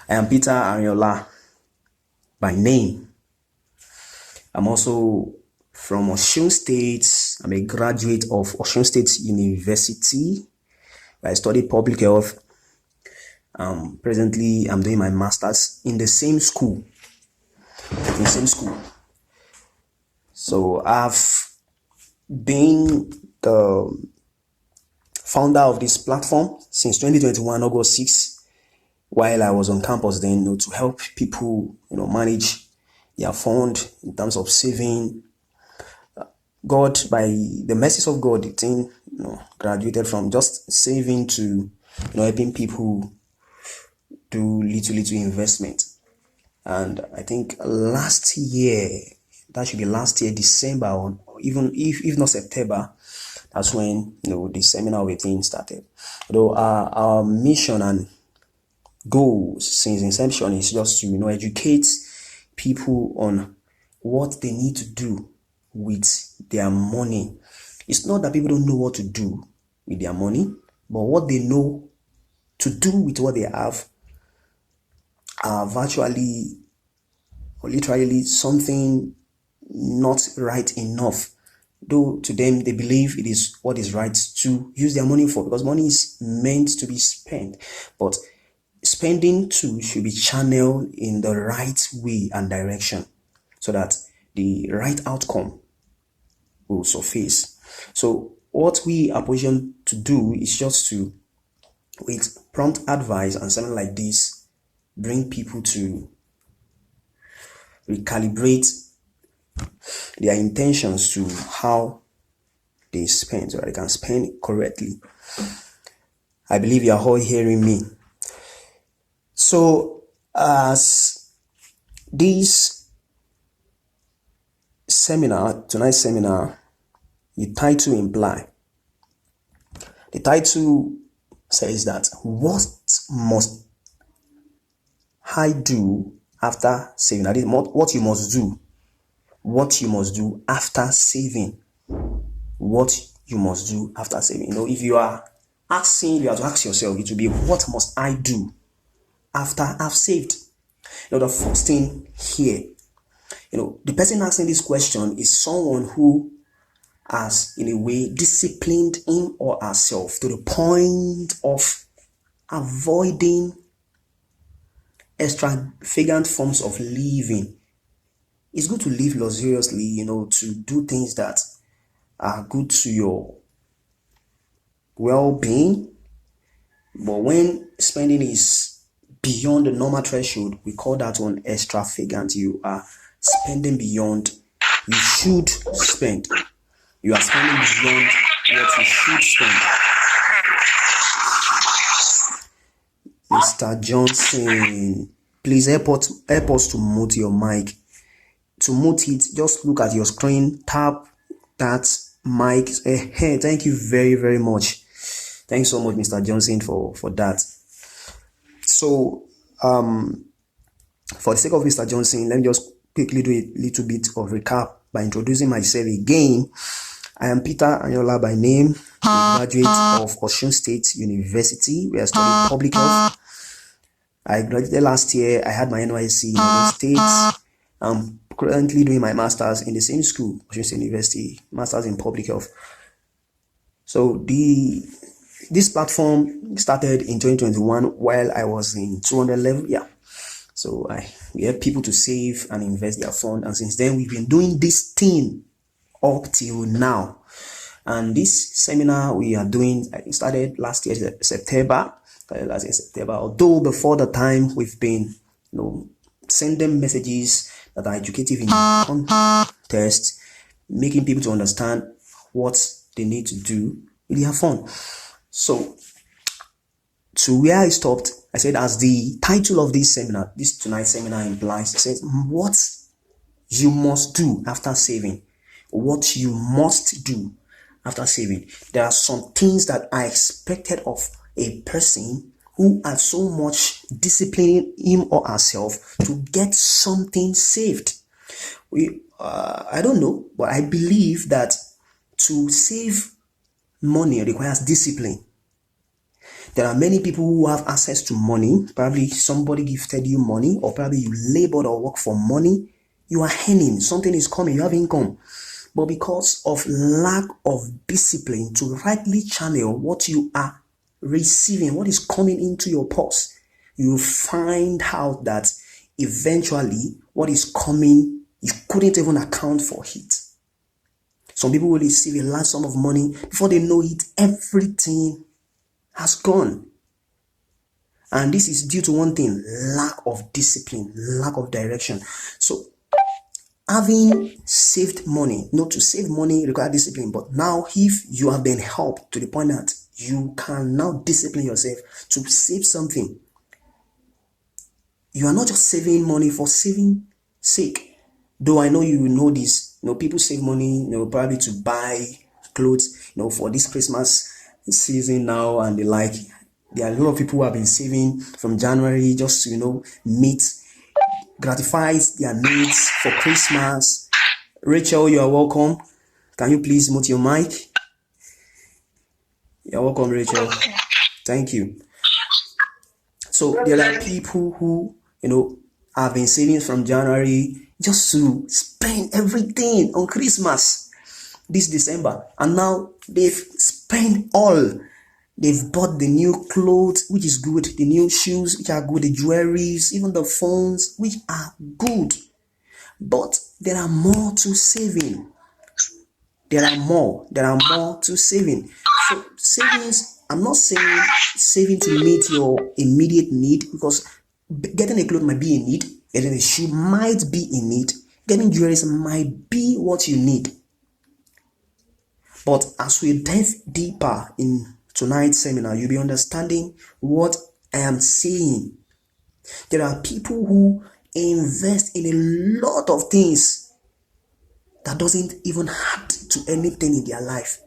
I am Peter Ariola by name. I'm also from Osun State. I'm a graduate of Osun State University. I studied public health. Presently, I'm doing my master's in the same school. So I've been the founder of this platform since 2021, August 6, while I was on campus then, to help people, manage their fund in terms of saving. God, by the mercies of God, the thing, graduated from just saving to, helping people do little investment. And I think last year, that should be last year, December, or even if not September, that's when, the seminar of a thing started. Though our mission and goals since inception is just to, educate people on what they need to do with their money. It's not that people don't know what to do with their money, but what they know to do with what they have are virtually or literally something not right enough. Though to them, they believe it is what is right to use their money for, because money is meant to be spent. But spending too should be channeled in the right way and direction so that the right outcome will surface. So what we are positioned to do is just to, with prompt advice and something like this, bring people to recalibrate their intentions to how they spend, so that they can spend correctly. I believe you are all hearing me. So as this seminar, tonight's seminar, the title imply. The title says that what must I do after saving? That is what you must do. What you must do after saving. What you must do after saving. If you are asking, you have to ask yourself, it will be, what must I do after I've saved? The first thing here, the person asking this question is someone who has, in a way, disciplined him or herself to the point of avoiding extravagant forms of living. It's good to live luxuriously, to do things that are good to your well-being. But when spending is beyond the normal threshold, we call that one extravagant. You are spending beyond you should spend. You are spending beyond what you should spend. Mr. Johnson, please help us to mute your mic. To mute it, just look at your screen, tap that mic. Hey, thank you very, very much. Thanks so much, Mr. Johnson, for that. So, for the sake of Mr. Johnson, let me just quickly do a little bit of recap by introducing myself again. I am Peter Ariola by name, a graduate of Osun State University, where I studied public health. I graduated last year. I had my NYSC in Osun State. I'm currently doing my master's in the same school, Osun State University, master's in public health. So this platform started in 2021 while I was in 200 level. Yeah. So we help people to save and invest their fund. And since then, we've been doing this thing up till now. And this seminar we are doing, I think, started last year, September. Although before the time, we've been, sending messages that are educative in context, making people to understand what they need to do with their fun. So, to where I stopped, I said, as the title of this seminar, this tonight's seminar implies, it says, what you must do after saving. What you must do after saving. There are some things that are expected of a person who has so much disciplining him or herself to get something saved. I don't know, but I believe that to save money requires discipline. There are many people who have access to money. Probably somebody gifted you money, or probably you labored or work for money. You are earning, something is coming, you have income. But because of lack of discipline to rightly channel what you are receiving, what is coming into your purse, you find out that eventually what is coming, you couldn't even account for it. Some people will receive a large sum of money. Before they know it, everything has gone. And this is due to one thing: lack of discipline, lack of direction. So having saved money, not to save money requires discipline, but now if you have been helped to the point that you can now discipline yourself to save something, you are not just saving money for saving sake. Though I know you know this, people save money, probably to buy clothes, for this Christmas season now and the like. There are a lot of people who have been saving from January just to, gratifies their needs for Christmas. Rachel, you are welcome. Can you please mute your mic? You're welcome, Rachel. Thank you. So there are people who, have been saving from January just to spend everything on Christmas this December. And now they've spent all. They've bought the new clothes, which is good, the new shoes, which are good, the jewelries, even the phones, which are good. But there are more to saving. There are more to saving. So savings, I'm not saying saving to meet your immediate need, because getting a clothes might be a need, getting a shoe might be a need, getting jewelries might be what you need. But as we dive deeper in tonight's seminar, you'll be understanding what I am saying. There are people who invest in a lot of things that doesn't even add to anything in their life.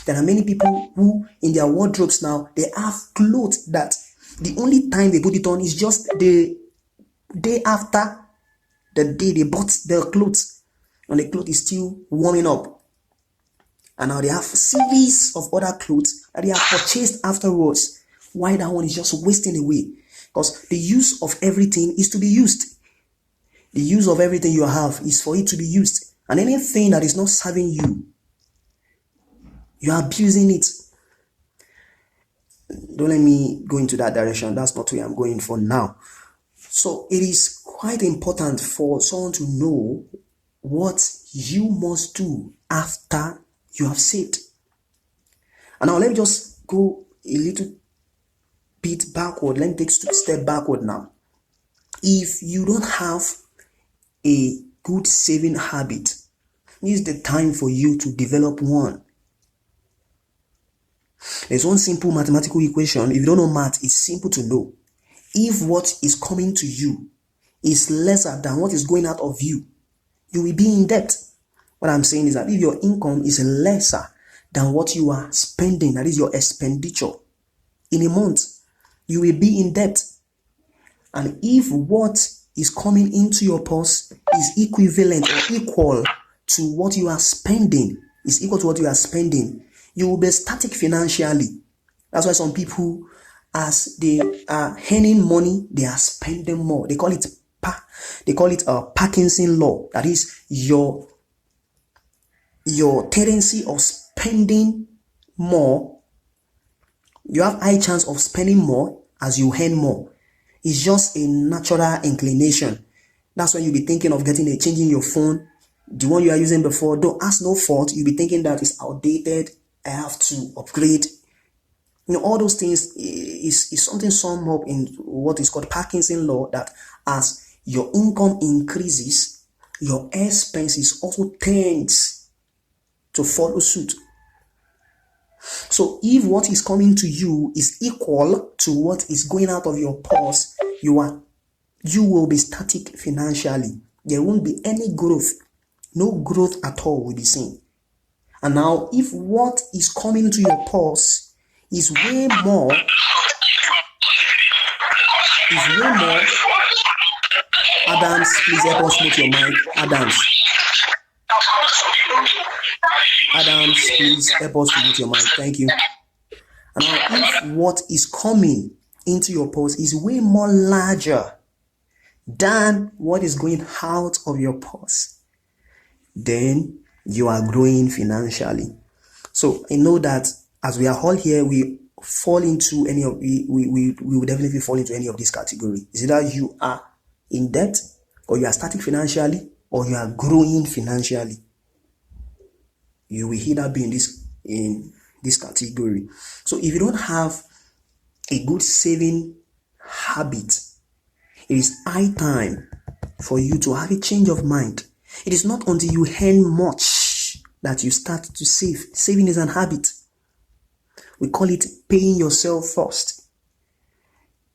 There are many people who, in their wardrobes now, they have clothes that the only time they put it on is just the day after the day they bought their clothes, and the clothes is still warming up. And now they have a series of other clothes that they have purchased afterwards. Why that one is just wasting away? Because the use of everything is to be used. The use of everything you have is for it to be used. And anything that is not serving you, you are abusing it. Don't let me go into that direction. That's not where I'm going for now. So it is quite important for someone to know what you must do after you have saved. And now let me just go a little bit backward. Let me take a step backward now. If you don't have a good saving habit, this is the time for you to develop one. There's one simple mathematical equation. If you don't know math, it's simple to know. If what is coming to you is lesser than what is going out of you, you will be in debt. What I'm saying is that if your income is lesser than what you are spending, that is your expenditure, in a month, you will be in debt. And if what is coming into your purse is equivalent or equal to what you are spending, you will be static financially. That's why some people, as they are earning money, they are spending more. They call it a Parkinson law. That is your tendency of spending more. You have high chance of spending more as you earn more. It's just a natural inclination. That's why you'll be thinking of changing your phone. The one you are using before, don't ask no fault. You'll be thinking that it's outdated. I have to upgrade. All those things is something summed up in what is called Parkinson law, that as your income increases, your expenses also tends to follow suit. So if what is coming to you is equal to what is going out of your purse, you will be static financially. There won't be any growth. No growth at all will be seen. And now, if what is coming to your purse is way more, Adams, please help us mute your mic. Adams, please help us to mute your mic. Thank you. Now, if what is coming into your purse is way more larger than what is going out of your purse, then you are growing financially. So I know that as we are all here, we fall into any of we will definitely fall into any of this category. Is either you are in debt, or you are starting financially, or you are growing financially. You will either be in this category. So if you don't have a good saving habit, it is high time for you to have a change of mind. It is not until you earn much that you start to save. Saving is an habit. We call it paying yourself first.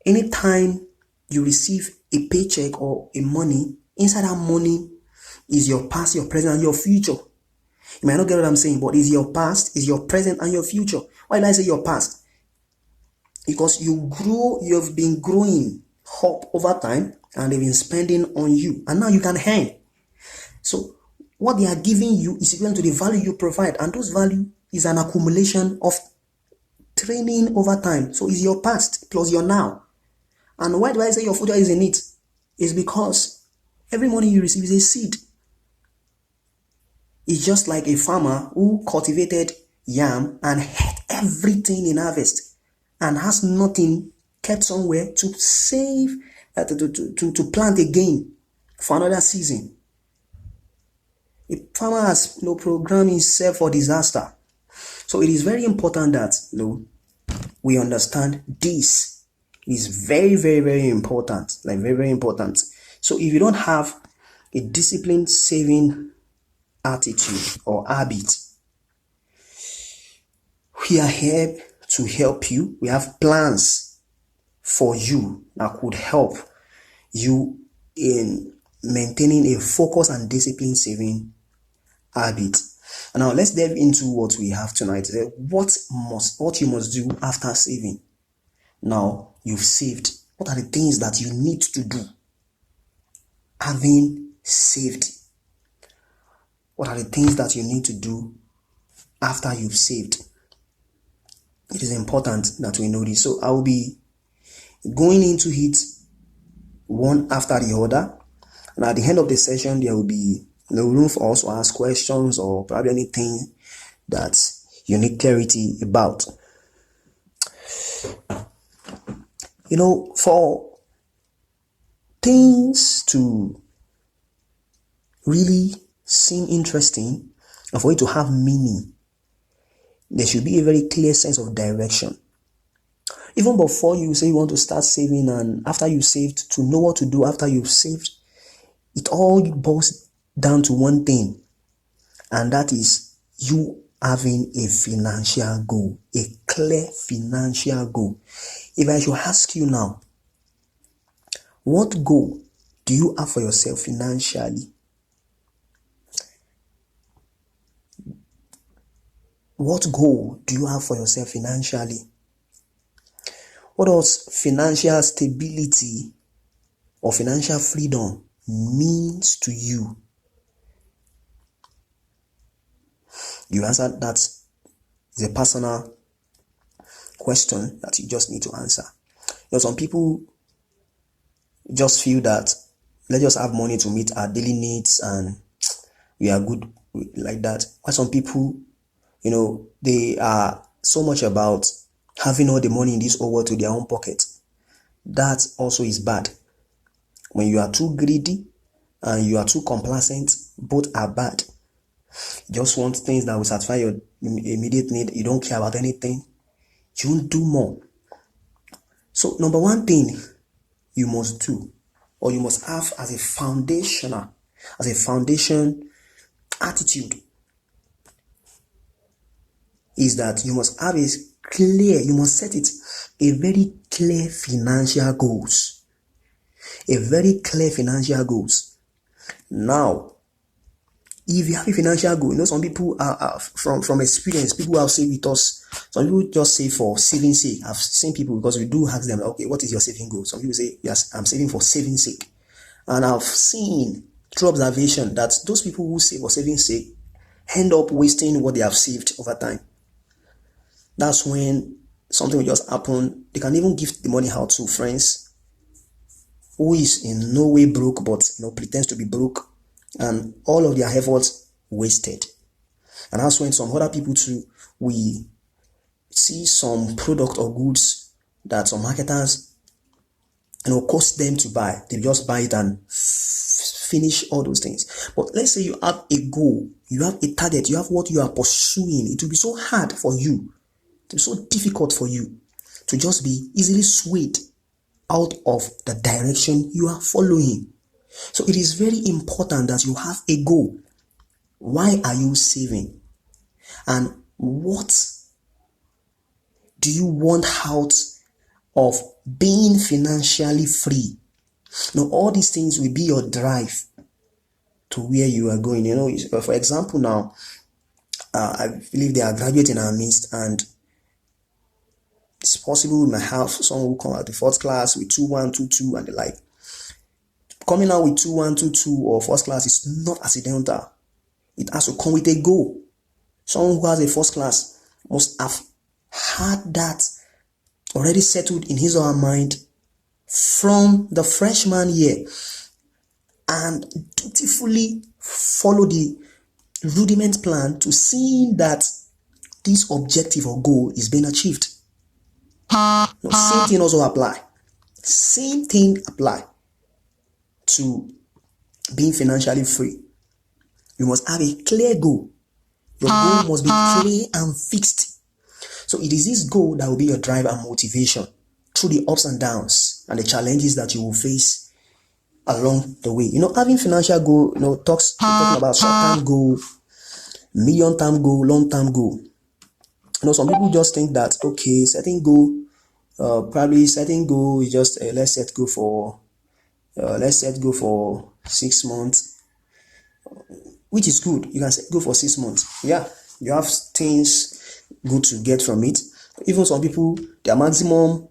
Anytime you receive a paycheck or a money, inside that money is your past, your present, and your future. You might not get what I'm saying, but it's your past, it's your present, and your future. Why did I say your past? Because you have been growing up over time, and they've been spending on you, and now you can earn. So what they are giving you is equivalent to the value you provide, and those value is an accumulation of training over time. So it's your past plus your now. And why do I say your future is in it? It's because every money you receive is a seed. It's just like a farmer who cultivated yam and had everything in harvest and has nothing kept somewhere to save, to plant again for another season. A farmer has no program himself for disaster. So it is very important that we understand this. It is very, very, very important. Like very, very important. So if you don't have a disciplined saving attitude or habit, we are here to help you. We have plans for you that could help you in maintaining a focus and disciplined saving habit. And now let's delve into what we have tonight. What you must do after saving. Now you've saved. What are the things that you need to do having saved? What are the things that you need to do after you've saved? It is important that we know this. So I will be going into it one after the other. And at the end of the session, there will be no room for us to ask questions or probably anything that you need clarity about. For things to really seem interesting and for it to have meaning, there should be a very clear sense of direction. Even before you say you want to start saving, and after you've saved, to know what to do after you've saved, it all boils down to one thing, and that is you having a financial goal, a clear financial goal. If I should ask you now, what goal do you have for yourself financially? What goal do you have for yourself financially? What does financial stability or financial freedom means to you? You answer that is a personal question that you just need to answer. Some people just feel that let's just have money to meet our daily needs and we are good like that. While some people, they are so much about having all the money in this whole world to their own pocket. That also is bad. When you are too greedy and you are too complacent, both are bad. You just want things that will satisfy your immediate need. You don't care about anything. You won't do more. So number one thing you must do, or you must have as a foundation attitude, is that you must have you must set a very clear financial goals. A very clear financial goals. Now, if you have a financial goal, some people are from experience, people have saved with us. Some people just save for saving sake. I've seen people, because we do ask them, okay, what is your saving goal? Some people say, yes, I'm saving for saving sake. And I've seen through observation that those people who save for saving sake end up wasting what they have saved over time. That's when something will just happen. They can even give the money out to friends who is in no way broke, but pretends to be broke, and all of their efforts wasted. And that's when some other people too, we see some product or goods that some marketers cost them to buy. They just buy it and finish all those things. But let's say you have a goal, you have a target, you have what you are pursuing. It will be so hard for you, it will be so difficult for you to just be easily swayed out of the direction you are following. So it is very important that you have a goal. Why are you saving? And what do you want out of being financially free? All these things will be your drive to where you are going. For example, now, I believe there are graduates in our midst, and it's possible we might have someone who come out the first class with 2122 and the like. Coming out with 2122 or first class is not accidental. It has to come with a goal. Someone who has a first class must have had that already settled in his or her mind from the freshman year and dutifully follow the rudiment plan to seeing that this objective or goal is being achieved. Same thing also apply. Same thing apply to being financially free. You must have a clear goal. Your goal must be clear and fixed. So it is this goal that will be your drive and motivation through the ups and downs and the challenges that you will face along the way. Having financial goal, talking about short-term goal, medium-term goal, long-term goal. Some people just think that, okay, setting goal is just let's set go for 6 months, which is good. You can go for 6 months. Yeah, you have things good to get from it. Even some people, the maximum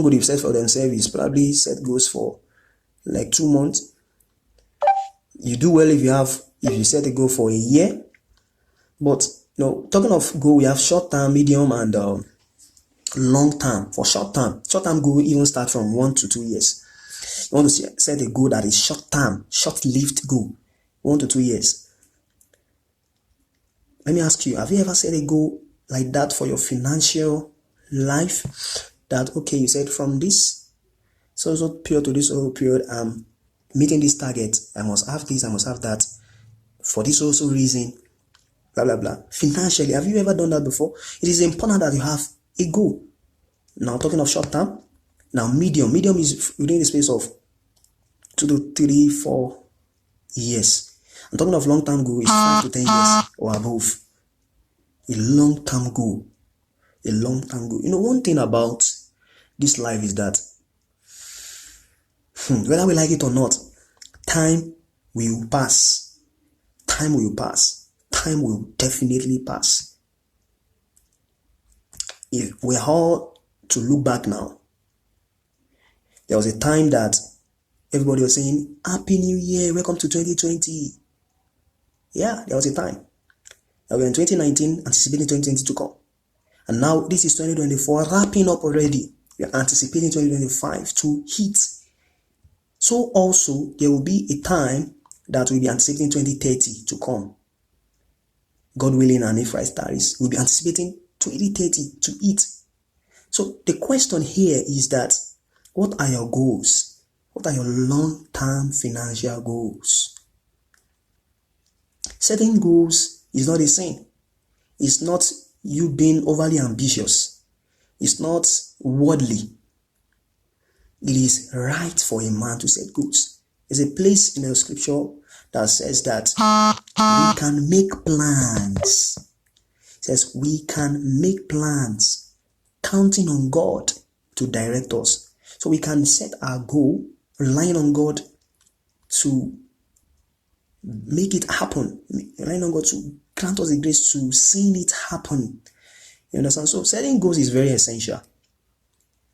goal they've set for themselves is probably set goals for like 2 months. You do well if you set a goal for a year. But talking of goal, we have short term, medium, and long term. For short term goal even start from 1 to 2 years. You want to set a goal that is short term, short-lived goal, 1 to 2 years. Let me ask you, have you ever set a goal like that for your financial life? That, okay, you said from this so period to this period, I'm meeting this target. I must have this, I must have that. For this also reason, blah, blah, blah. Financially, have you ever done that before? It is important that you have a goal. Now, talking of short term, now medium is within the space of 2 to 3, 4 years. I'm talking of long-term goal is 5 to 10 years or above. A long-term goal. One thing about this life is that whether we like it or not, time will pass. Time will definitely pass. If we're all to look back now, there was a time that everybody was saying, Happy New Year, welcome to 2020. Yeah, there was a time. Now we're in 2019, anticipating 2020 to come. And now this is 2024, wrapping up already. We're anticipating 2025 to hit. So also, there will be a time that we'll be anticipating 2030 to come. God willing, and if Christ tarries, we'll be anticipating 2030 to hit. So the question here is that, what are your goals? What are your long-term financial goals? Setting goals is not a sin. It's not you being overly ambitious. It's not worldly. It is right for a man to set goals. There's a place in the scripture that says that we can make plans. It says we can make plans, counting on God to direct us. So we can set our goal, relying on God to make it happen, relying on God to grant us the grace to seeing it happen. You understand? So setting goals is very essential.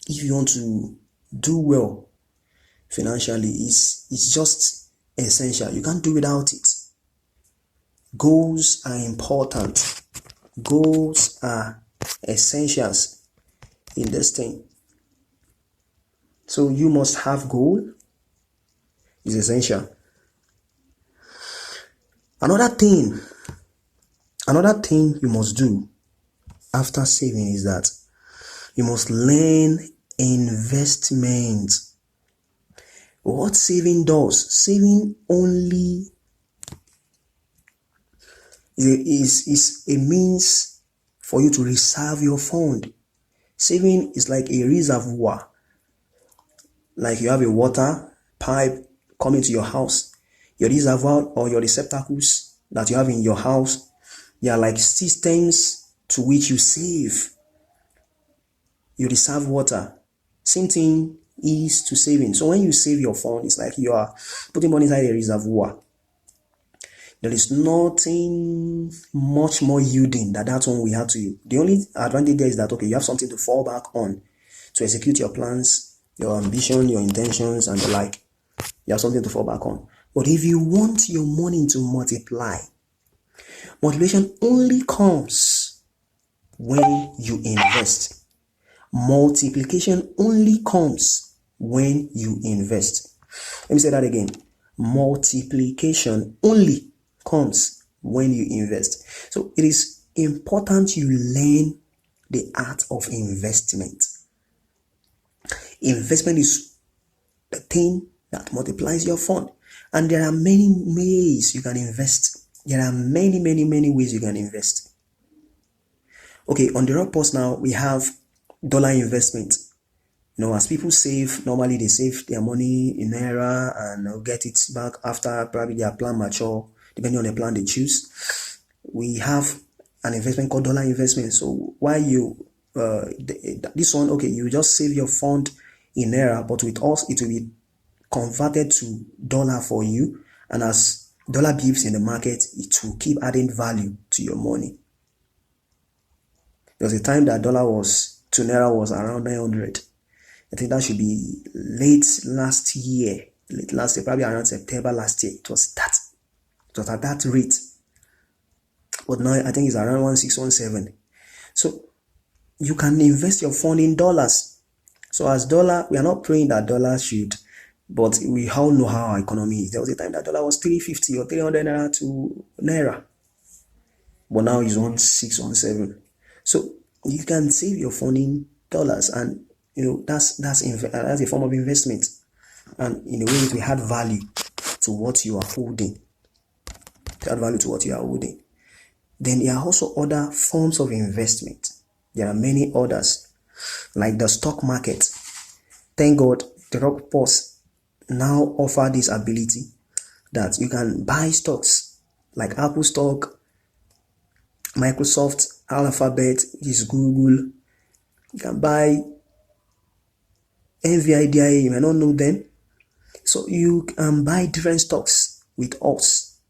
If you want to do well financially, it's just essential. You can't do without it. Goals are important. Goals are essentials in this thing. So you must have goal. Is essential. Another thing you must do after saving is that you must learn investment. What saving does? Saving only is a means for you to reserve your fund. Saving is like a reservoir. Like you have a water pipe coming to your house. Your reservoir or your receptacles that you have in your house, they are like systems to which you save. You reserve water. Same thing is to saving. So when you save your fund, it's like you are putting money inside a reservoir. There is nothing much more yielding than that one we have to you. The only advantage there is that, okay, you have something to fall back on to execute your plans, your ambition, your intentions, and the like. You have something to fall back on. But if you want your money to multiply, motivation only comes when you invest. Multiplication only comes when you invest. Let me say that again. Multiplication only comes when you invest. So it is important you learn the art of investment. Investment is the thing that multiplies your fund. And there are many ways you can invest. There are many ways you can invest. Okay, on the rock post now, we have dollar investment. You know, as people save, normally they save their money in Naira and they'll get it back after probably their plan mature, depending on the plan they choose. We have an investment called dollar investment. So while you, this one, okay, you just save your fund in Naira, but with us, it will be converted to dollar for you. And as dollar beeps in the market, it will keep adding value to your money. There was a time that dollar was to Naira was around 900. I think that should be late last year, probably around September last year. It was at that rate. But now I think it's around 1617. So you can invest your fund in dollars. So as dollar, we are not praying that dollar should, but we all know how our economy is. There was a time that dollar was 350 or 300 Naira to Naira. But now it's 1617. So you can save your fund in dollars, and you know that's a form of investment, and in a way it will add value to what you are holding. Then there are also other forms of investment. There are many others, like the stock market. Thank God the Rock Post now offer this ability that you can buy stocks like Apple stock, Microsoft, Alphabet, which is Google. You can buy NVIDIA, you may not know them. So you can buy different stocks with us.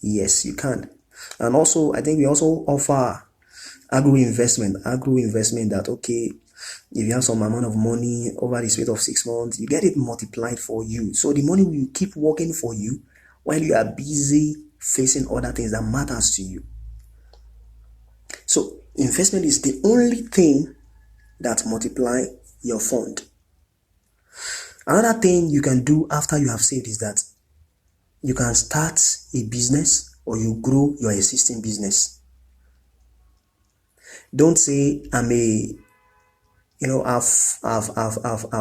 Yes, you can. And also, I think we also offer agro investment that, okay, if you have some amount of money over the space of 6 months, you get it multiplied for you. So the money will keep working for you while you are busy facing other things that matters to you. So investment is the only thing that multiply your fund. Another thing you can do after you have saved is that you can start a business or you grow your existing business. Don't say I've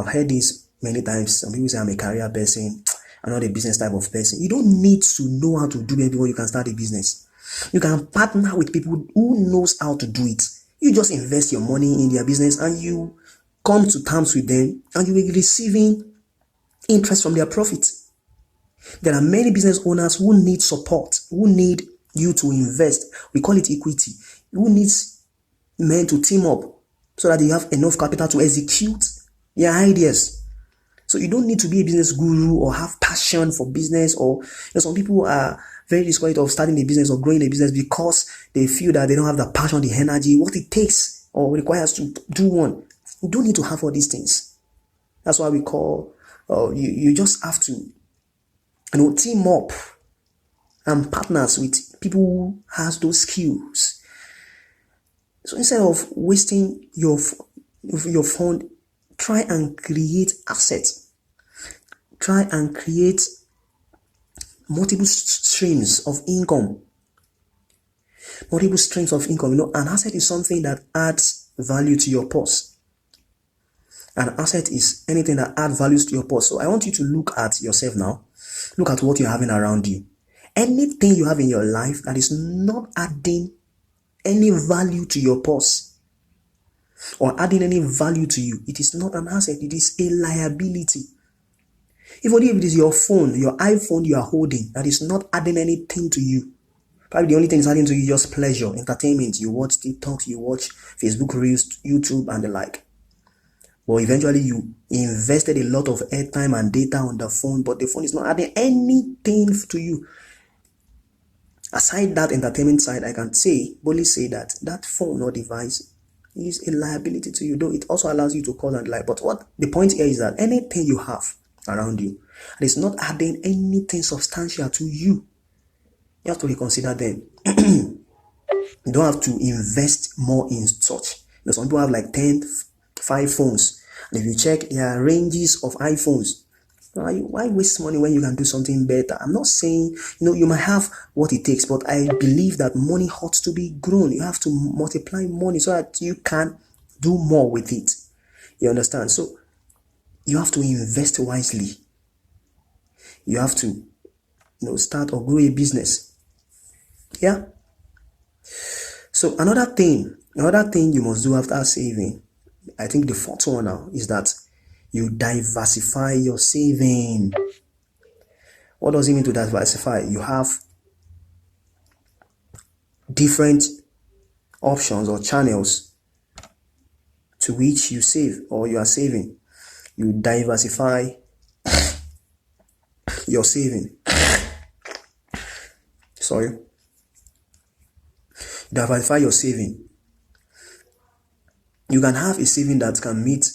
heard this many times. Some people say I'm a career person. I'm not a business type of person. You don't need to know how to do it before you can start a business. You can partner with people who knows how to do it. You just invest your money in their business and you come to terms with them and you will be receiving interest from their profits. There are many business owners who need support, who need you to invest. We call it equity. Who needs men to team up so that you have enough capital to execute your ideas. So you don't need to be a business guru or have passion for business, or some people are very discouraged of starting a business or growing a business because they feel that they don't have the passion, the energy, what it takes or requires to do one. You don't need to have all these things. That's why we call, you just have to team up and partners with people who has those skills. So instead of wasting your fund, try and create assets. Try and create multiple streams of income. Multiple streams of income. An asset is something that adds value to your purse. An asset is anything that adds values to your purse. So I want you to look at yourself now. Look at what you're having around you. Anything you have in your life that is not adding any value to your purse or adding any value to you, it is not an asset. It is a liability. Even if it is your phone, your iPhone you are holding, that is not adding anything to you. Probably the only thing is adding to you just pleasure, entertainment. You watch TikTok, you watch Facebook Reels, YouTube, and the like. But eventually you invested a lot of airtime and data on the phone, but the phone is not adding anything to you. Aside that entertainment side, I can boldly say that that phone or device is a liability to you, though it also allows you to call and lie. But what the point here is that anything you have around you and it's not adding anything substantial to you, you have to reconsider them. You don't have to invest more in such. Some people have like 5 phones. And if you check, there are ranges of iPhones. Why waste money when you can do something better? I'm not saying, you might have what it takes, but I believe that money ought to be grown. You have to multiply money so that you can do more with it. You understand? So you have to invest wisely. You have to, start or grow a business. Yeah. So another thing you must do after saving, I think the 4th one now, is that you diversify your saving. What does it mean to diversify? You have different options or channels to which you save or you are saving. You diversify your saving. Diversify your saving. You can have a saving that can meet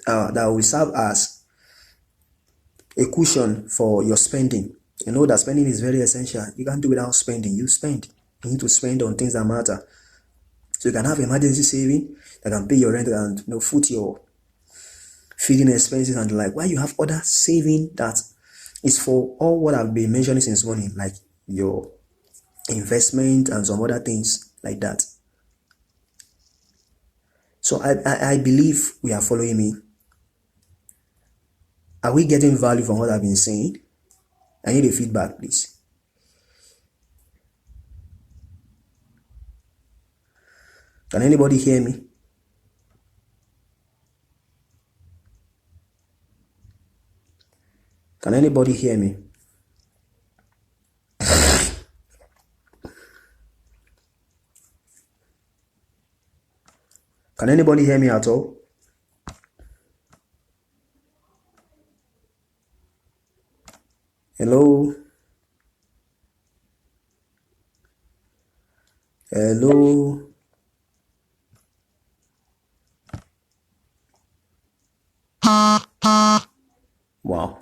that will serve as a cushion for your spending. You know that spending is very essential. You can't do without spending. You spend. You need to spend on things that matter. So you can have emergency saving that can pay your rent and foot your feeding expenses and like. While you have other saving that is for all what I've been mentioning since morning, like your investment and some other things like that. So I believe we are following me. Are we getting value from what I've been saying? I need a feedback, please. Can anybody hear me? Can anybody hear me? Can anybody hear me at all? Hello? Hello? Wow.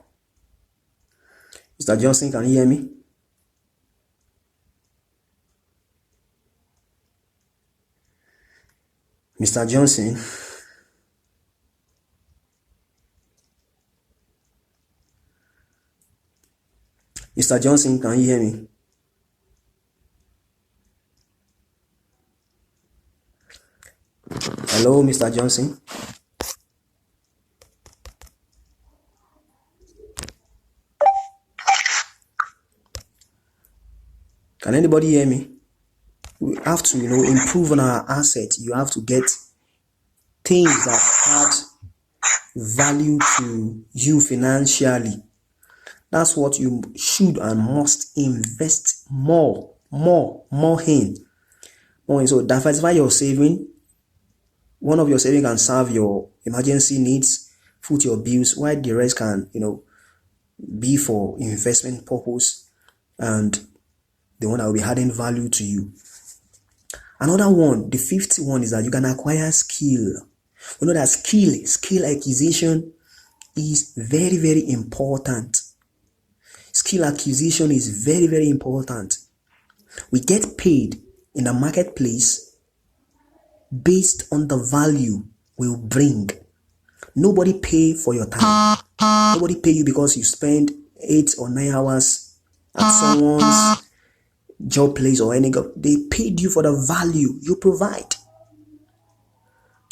Mr. Johnson, can you hear me? Mr. Johnson? Mr. Johnson, can you hear me? Hello, Mr. Johnson? Can anybody hear me? We have to, improve on our assets. You have to get things that add value to you financially. That's what you should and must invest more in. So diversify your saving. One of your savings can serve your emergency needs, foot your bills, while the rest can, be for investment purpose and the one that will be adding value to you. Another one, the 5th one, is that you can acquire skill. You know that skill acquisition is very, very important. Skill acquisition is very, very important. We get paid in the marketplace based on the value will bring. Nobody pay for your time. Nobody pay you because you spend 8 or 9 hours at someone's job place or any job. They paid you for the value you provide.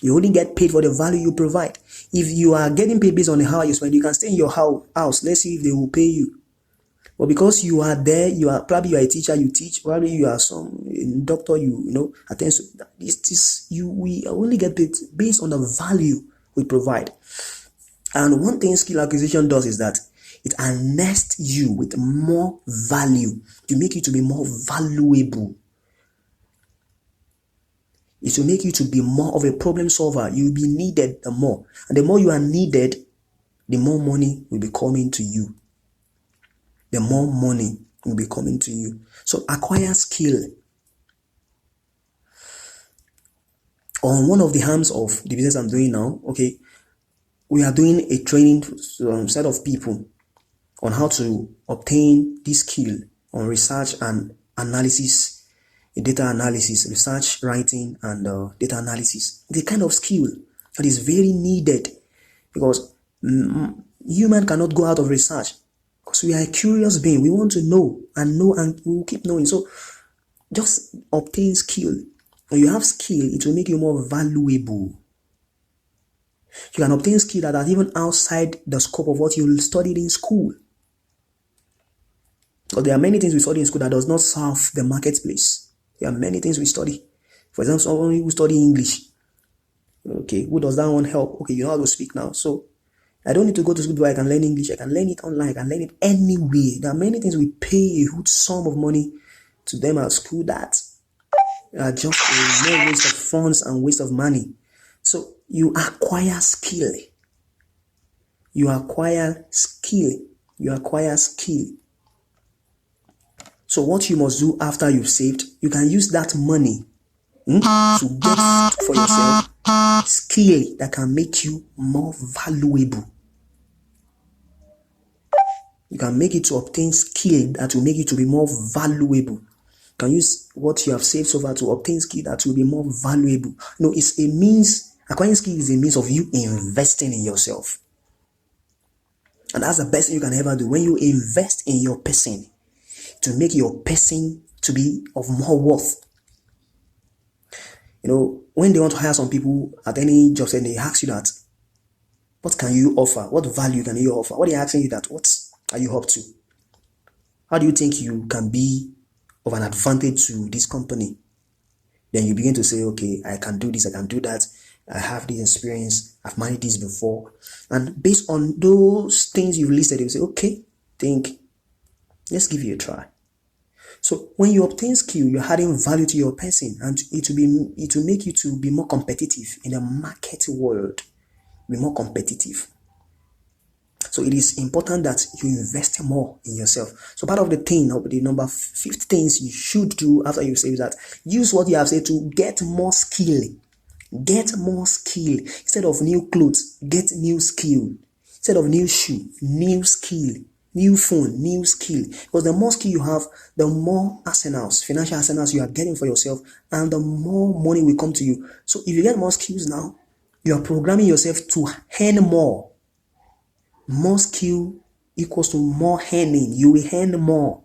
You only get paid for the value you provide. If you are getting paid based on how you spend, you can stay in your house. Let's see if they will pay you. But because you are there, you are a teacher, you teach, probably you are some doctor, you know, attend to this, we only get paid based on the value we provide. And one thing skill acquisition does is that it harnesses you with more value to make you to be more valuable. It will make you to be more of a problem solver. You will be needed the more. And the more you are needed, the more money will be coming to you. The more money will be coming to you. So acquire skill. On one of the arms of the business I'm doing now, okay, we are doing a training set of people on how to obtain this skill on research and analysis, data analysis, research writing, and data analysis. The kind of skill that is very needed because human cannot go out of research because we are a curious being. We want to know, and we will keep knowing. So just obtain skill. When you have skill, it will make you more valuable. You can obtain skill that are even outside the scope of what you studied in school. But there are many things we study in school that does not serve the marketplace. There are many things we study. For example, someone who study English. Okay, who does that one help? Okay, you know how to speak now. So I don't need to go to school where I can learn English. I can learn it online. I can learn it anywhere. There are many things we pay a huge sum of money to them at school that are just a mere waste of funds and waste of money. So you acquire skill. You acquire skill. You acquire skill. So what you must do after you've saved, you can use that money to get for yourself skill that can make you more valuable. You can make it to obtain skill that will make you to be more valuable. You can use what you have saved so far to obtain skill that will be more valuable. You know, it's a means, acquiring skill is a means of you investing in yourself. And that's the best thing you can ever do. When you invest in your person, to make your person to be of more worth. You know, when they want to hire some people at any job site, they ask you that, what can you offer? What value can you offer? What are they asking you that? What are you up to? How do you think you can be of an advantage to this company? Then you begin to say, okay, I can do this, I can do that. I have this experience. I've managed this before. And based on those things you've listed, you say, okay, let's give you a try. So when you obtain skill, you're adding value to your person, and it will make you to be more competitive in the market world. Be more competitive. So it is important that you invest more in yourself. So part of the thing, of the number 50 things you should do after you save, that use what you have said to get more skill. Get more skill. Instead of new clothes, get new skill. Instead of new shoe, new skill. New phone, new skill. Because the more skill you have, the more arsenals, financial arsenals you are getting for yourself, and the more money will come to you. So if you get more skills now, you are programming yourself to earn more. More skill equals to more earning. You will earn more.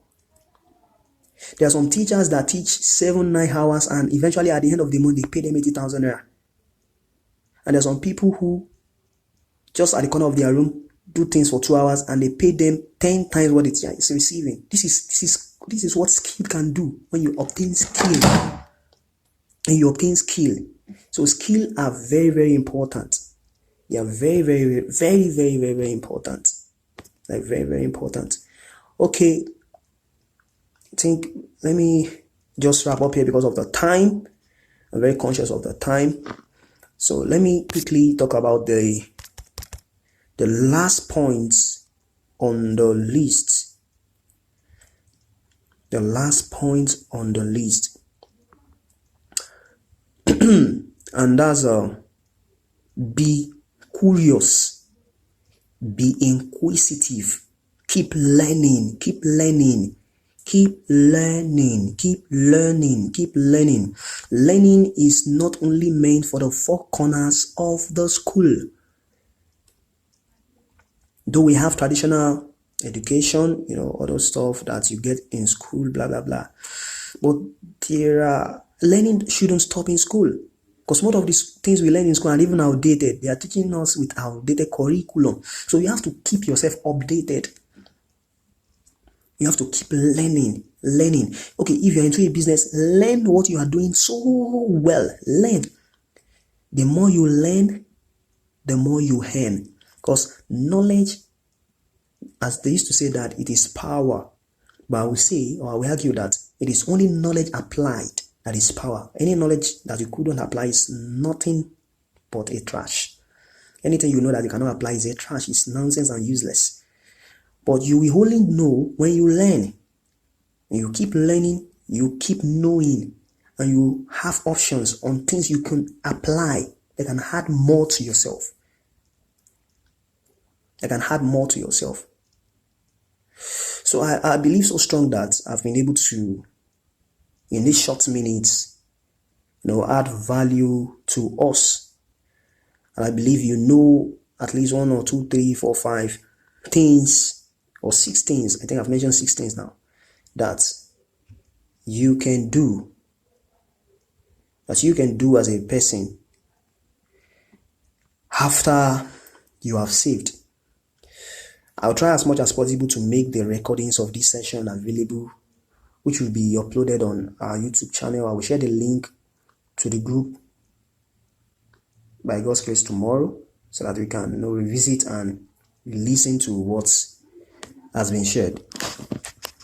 There are some teachers that teach 7-9 hours, and eventually at the end of the month, they pay them 80,000 naira. And there are some people who, just at the corner of their room, do things for 2 hours, and they pay them 10 times what it's receiving. This is what skill can do when you obtain skill. And you obtain skill. So skill are very, very important. They are very, very, very, very, very, very important. Like very, very important. Okay. Let me just wrap up here because of the time. I'm very conscious of the time. So let me quickly talk about the last points on the list. The last point on the list. And that's be curious, be inquisitive, keep learning, Keep learning, keep learning, keep learning. Learning is not only meant for the four corners of the school. Though we have traditional education, other stuff that you get in school, blah, blah, blah. But learning shouldn't stop in school. Because most of these things we learn in school are even outdated. They are teaching us with outdated curriculum. So you have to keep yourself updated. You have to keep learning. Okay, if you're into a business, learn what you are doing so well. Learn. The more you learn, the more you earn. Because knowledge, as they used to say, that it is power. But I will say, or I will argue that it is only knowledge applied that is power. Any knowledge that you couldn't apply is nothing but a trash. Anything you know that you cannot apply is a trash. It's nonsense and useless. But you will only know when you learn. And you keep learning, you keep knowing, and you have options on things you can apply that can add more to yourself. So I believe so strong that I've been able to, in these short minutes, add value to us. And I believe at least 1 or 2, 3, 4, 5 things, or 6 things. I think I've mentioned 6 things now that you can do as a person after you have saved. I'll try as much as possible to make the recordings of this session available, which will be uploaded on our YouTube channel. I will share the link to the group by God's grace tomorrow, so that we can revisit and listen to what has been shared.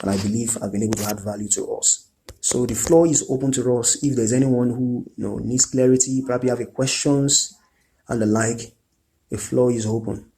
And I believe I've been able to add value to us. So the floor is open to us. If there's anyone who needs clarity, probably have questions and the like, the floor is open.